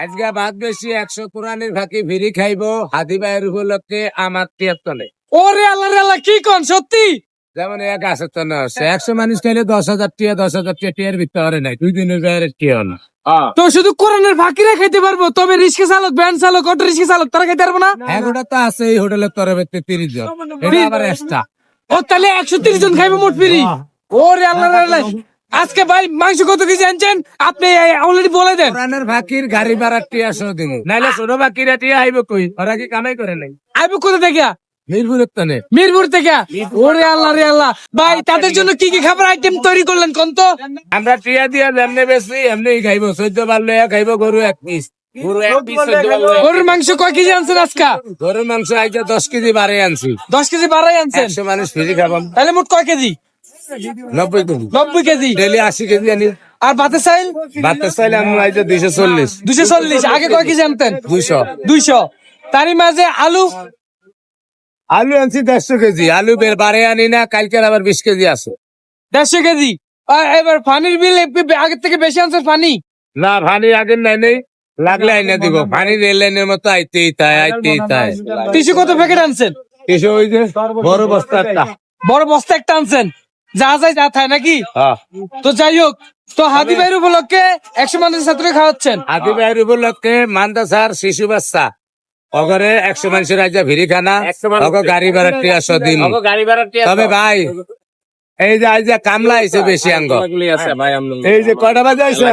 আজকে ভাত বেশি 100 কোরআনের ফাঁকি ভিড়ি খাইবো হাতি ভাইয়ের উপলক্ষে আমার তিয়াত্তরে। ওরে আল্লাহ রে আল্লাহ, কি কোন সত্যি? যেমন এক আছে তো না 100 মানুষ খাইলে 10,000 টিয়া 10,000 টিয়ার ভিতরে নাই 2 দিনের বাইরে টিয়া না। তো শুধু কোরআনের ফাঁকিরা খাইতে পারবো, তবে রিক্সা চালক, ভ্যান চালক, অটো রিক্সা চালক তারা খাইতে পারবো না? এগুলো তো আছে এই হোটেলের তরফে 30 জন, এটা আবার এক্সট্রা। ও তাহলে 130 জন খাইবো মোট ফিরি। ওরে আল্লাহ রে আল্লাহ, আজকে ভাই মাংস কত কেজি আনছেন আপনি অলরেডি বলে দেন। কোরআনের ফাঁকির গাড়ি ভাড়া টিয়া সহ দিব, নাইলে ছোট ফাঁকিরা টিয়া আইব কই, ওরা কি কামাই করে নাই? আইবো কোথা থেকে? মিরপুরের তনে। মিরপুর থেকে। ওরে আল্লাহ রে আল্লাহ, ভাই তাদের জন্য কি কি খাবার আইটেম তৈরি করলেন কোন তো? আমরা টিয়া দিয়া যেমনি বেশি এমনি খাইবো, 14 বারলো খাইবো গরু 1 পিস, গরু 1 পিস 14 বারলো। গরুর মাংস কয় কেজি আনছেন আজকে? গরুর মাংস আইতে 10 কেজি বাড়াই আনছি। 10 কেজি বাড়াই আনছেন? 100 মানুষ ফ্রি খাবাম। তাহলে মোট কয় KG? 90 KG. 90 KG. Daily 80 KG আনি। আর ভাতের চাইল? ভাতের চাইলে আমি আইতে 240। 240। আগে কয় কেজি আনতেন? 200। 200। তারই মাঝে আলু? আলু আনছি 150 কেজি। আলু বের বাড়ে আনি না, কালকে আবার 20 কেজি আছে। 150 কেজি। আর এবার পানির বিল আগের থেকে বেশি আনছেন পানি? না পানি আগের নাই নেই, লাগলে আইনা দিব। পানি রেল লাইনের মতো আইতেই তাই। টিস্যু কত প্যাকেট আনছেন? কিছু ওই যে বড় বস্তা একটা। বড় বস্তা একটা আনছেন, যা যায় যা থায় নাকি? তো যাই হোক, তো হাতি ভাইয়ের উপলক্ষে 100 মানুষের ছাত্রকে খাওয়াচ্ছেন। হাতি ভাইয়ের উপলক্ষে মান্দাসার শিশু বাচ্চা অগরে 100 মানুষের রাজা ভিড়ি খানা, গাড়ি ভাড়া টিয়া সহ দিন। তবে ভাই এই যে আজ কামলা আইছে বেশি আঙ্গ, এই যে কয়টা বাজে আইছে